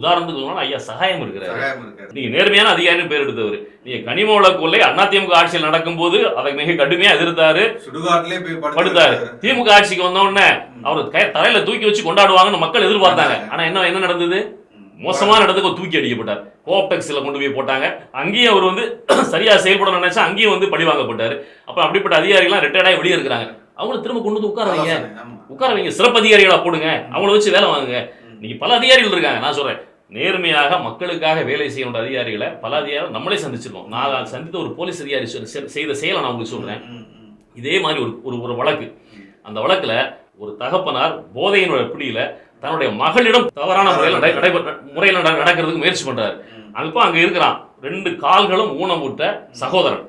உதாரணத்துக்கு ஐயா சகாயம் இருக்கிறாரு. நீங்க நேர்மையான அதிகாரின்னு பேர் எடுத்தவர். நீங்க கனிம வள கொள்ளை அதிமுக ஆட்சியில் நடக்கும்போது அதை மிக கடுமையா எதிர்த்தாரு, படுத்தாரு. திமுக ஆட்சிக்கு வந்த உடனே அவர் தலையில தூக்கி வச்சு கொண்டாடுவாங்கன்னு மக்கள் எதிர்பார்த்தாங்க. ஆனா என்ன நடந்தது? மோசமான இடத்துக்கு தூக்கி அடிக்கப்பட்டார். கோஆப்டெக்ஸ்ல கொண்டு போய் போட்டாங்க. அங்கேயும் அவர் வந்து சரியா செயல்பட நினைச்சா அங்கேயும் வந்து பழி வாங்கப்பட்டாரு. அப்ப அப்படிப்பட்ட அதிகாரிகள் ரிட்டையர்டாகி வெளியே இருக்கிறாங்க. அவங்கள திரும்ப கொண்டு வந்து உட்கார வைங்க, சிறப்பு அதிகாரிகளா போடுங்க, அவங்கள வச்சு வேலை வாங்குங்க. நீங்க பல அதிகாரிகள் இருக்காங்க. நான் சொல்றேன், நேர்மையாக மக்களுக்காக வேலை செய்யணும் அதிகாரிகளை பல அதிகாரிகள் நம்மளே சந்திச்சிருக்கோம். நான் சந்தித்த ஒரு போலீஸ் அதிகாரி செய்த செயலை நான் உங்களுக்கு சொல்றேன். இதே மாதிரி ஒரு வழக்கு. அந்த வழக்குல ஒரு தகப்பனார் போதையினுடைய பிடியில தன்னுடைய மகளிடம் தவறான முறையில் நடக்கிறதுக்கு முயற்சி பண்றாரு. அப்ப அங்க இருக்கிறான் 2 கால்களும் ஊனமுட்ட சகோதரன்.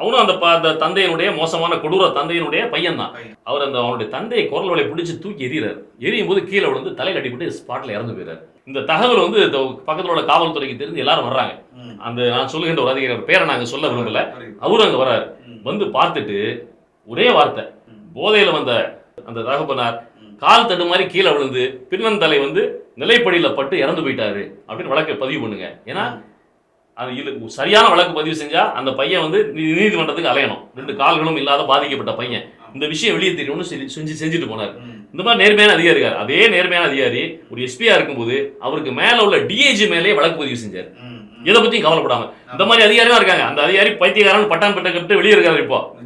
அவனும் அந்த தந்தையினுடைய மோசமான கொடூர தந்தையினுடைய பையன் தான். அவர் அவனுடைய தந்தையை குரல் வலை பிடிச்சு தூக்கி எரியும் போது கீழே விழுந்து தலையில் அடிபட்டு ஸ்பாட்ல இறந்து போயிறாரு. இந்த தகவல் வந்து பக்கத்தில் உள்ள காவல்துறைக்கு தெரிஞ்சு எல்லாரும் வர்றாங்க. நான் சொல்லுகின்ற ஒரு அதிகாரி பேரை நாங்க சொல்ல விரும்பல, அவரும் அங்க வர்றாரு. வந்து பார்த்துட்டு ஒரே வார்த்தை, போதையில வந்த அந்த தகப்பனார் கால் தடு மாதிரி கீழே விழுந்து பின்னன் தலை வந்து நிலைப்படியில பட்டு இறந்து போயிட்டாரு அப்படின்னு வழக்கை பதிவு பண்ணுங்க. ஏன்னா அது சரியான வழக்கு பதிவு செஞ்சா அந்த பையன் வந்து நீதிமன்றத்துக்கு அலையணும். 2 கால்களும் இல்லாத பாதிக்கப்பட்ட பையன் இந்த விஷயம் வெளியே தெரியணும்னு செஞ்சுட்டு போனார். இந்த மாதிரி நேர்மையான அதிகாரி, அதே நேர்மையான அதிகாரி ஒரு எஸ்பியா இருக்கும்போது அவருக்கு மேல உள்ள டிஐஜி மேலே வழக்கு பதிவு செஞ்சார். இதை பத்தியும் கவலைப்படாம. இந்த மாதிரி அதிகாரிலாம் இருக்காங்க. அந்த அதிகாரி பைத்தியக்காரன் பட்டம் பெற்று வெளியே இருக்காரு இப்போ.